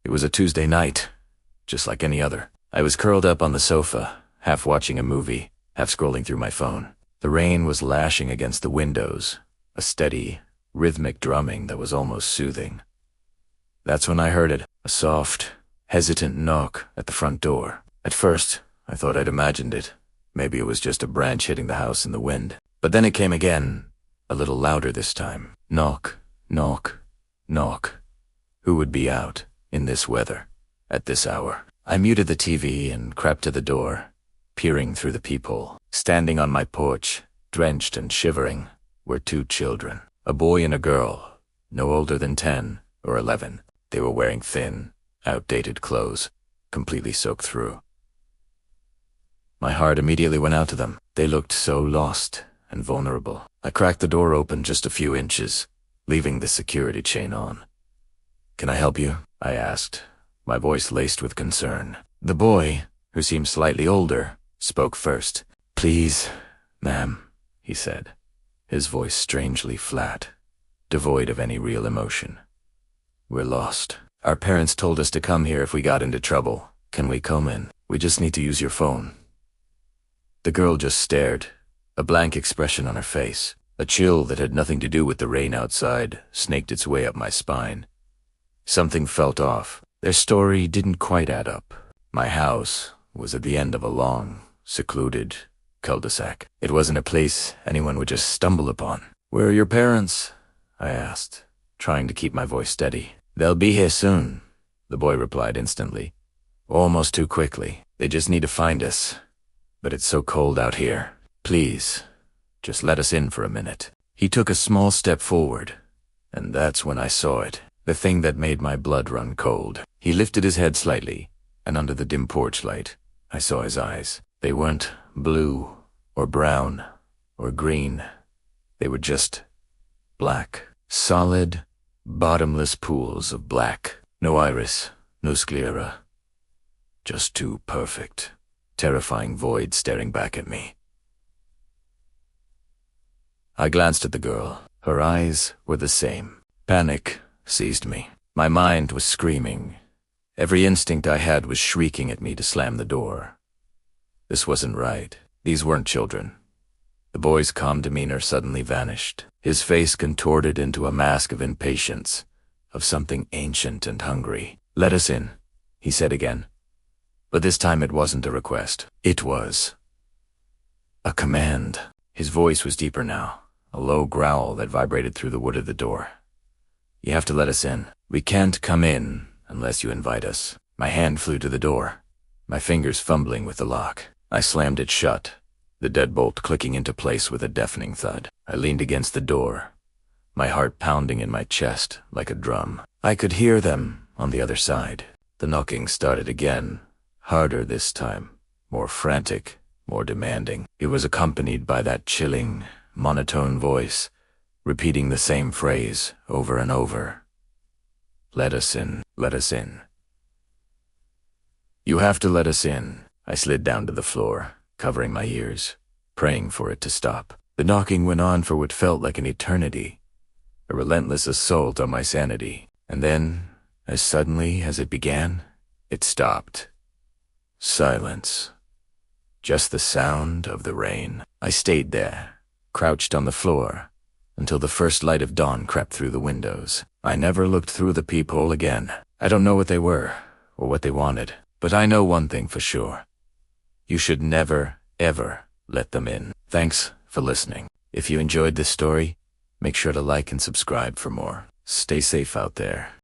It was a Tuesday night, just like any other. I was curled up on the sofa, half watching a movie, half scrolling through my phone. The rain was lashing against the windows, a steady, rhythmic drumming that was almost soothing. That's when I heard it, a soft, hesitant knock at the front door. At first, I thought I'd imagined it. Maybe it was just a branch hitting the house in the wind. But then it came again, a little louder this time. Knock, knock, knock. Who would be out, in this weather, at this hour? I muted the TV and crept to the door, peering through the peephole. Standing on my porch, drenched and shivering, were two children, a boy and a girl, no older than 10 or 11. They were wearing thin, outdated clothes, completely soaked through. My heart immediately went out to them. They looked so lost and vulnerable. I cracked the door open just a few inches, leaving the security chain on. "Can I help you?" I asked, my voice laced with concern. The boy, who seemed slightly older, spoke first. "Please, ma'am," he said, his voice strangely flat, devoid of any real emotion. "We're lost. Our parents told us to come here if we got into trouble. Can we come in? We just need to use your phone." The girl just stared, a blank expression on her face. A chill that had nothing to do with the rain outside snaked its way up my spine. Something felt off. Their story didn't quite add up. My house was at the end of a long, secluded cul-de-sac. It wasn't a place anyone would just stumble upon. "Where are your parents?" I asked, trying to keep my voice steady. "They'll be here soon," the boy replied instantly. "Almost too quickly. They just need to find us. But it's so cold out here. Please, just let us in for a minute." He took a small step forward, and that's when I saw it, the thing that made my blood run cold. He lifted his head slightly, and under the dim porch light, I saw his eyes. They weren't blue or brown or green. They were just black. Solid, bottomless pools of black. No iris, no sclera. Just two perfect, terrifying voids staring back at me. I glanced at the girl. Her eyes were the same. Panic seized me. My mind was screaming. Every instinct I had was shrieking at me to slam the door. This wasn't right. These weren't children. The boy's calm demeanor suddenly vanished. His face contorted into a mask of impatience, of something ancient and hungry. "Let us in," he said again. But this time it wasn't a request. It was a command. His voice was deeper now, a low growl that vibrated through the wood of the door. "You have to let us in. We can't come in unless you invite us." My hand flew to the door, my fingers fumbling with the lock. I slammed it shut, the deadbolt clicking into place with a deafening thud. I leaned against the door, my heart pounding in my chest like a drum. I could hear them on the other side. The knocking started again, harder this time, more frantic, more demanding. It was accompanied by that chilling, monotone voice, repeating the same phrase over and over. "Let us in, let us in. You have to let us in." I slid down to the floor, covering my ears, praying for it to stop. The knocking went on for what felt like an eternity, a relentless assault on my sanity. And then, as suddenly as it began, it stopped. Silence. Just the sound of the rain. I stayed there, crouched on the floor, until the first light of dawn crept through the windows. I never looked through the peephole again. I don't know what they were, or what they wanted, but I know one thing for sure. You should never, ever let them in. Thanks for listening. If you enjoyed this story, make sure to like and subscribe for more. Stay safe out there.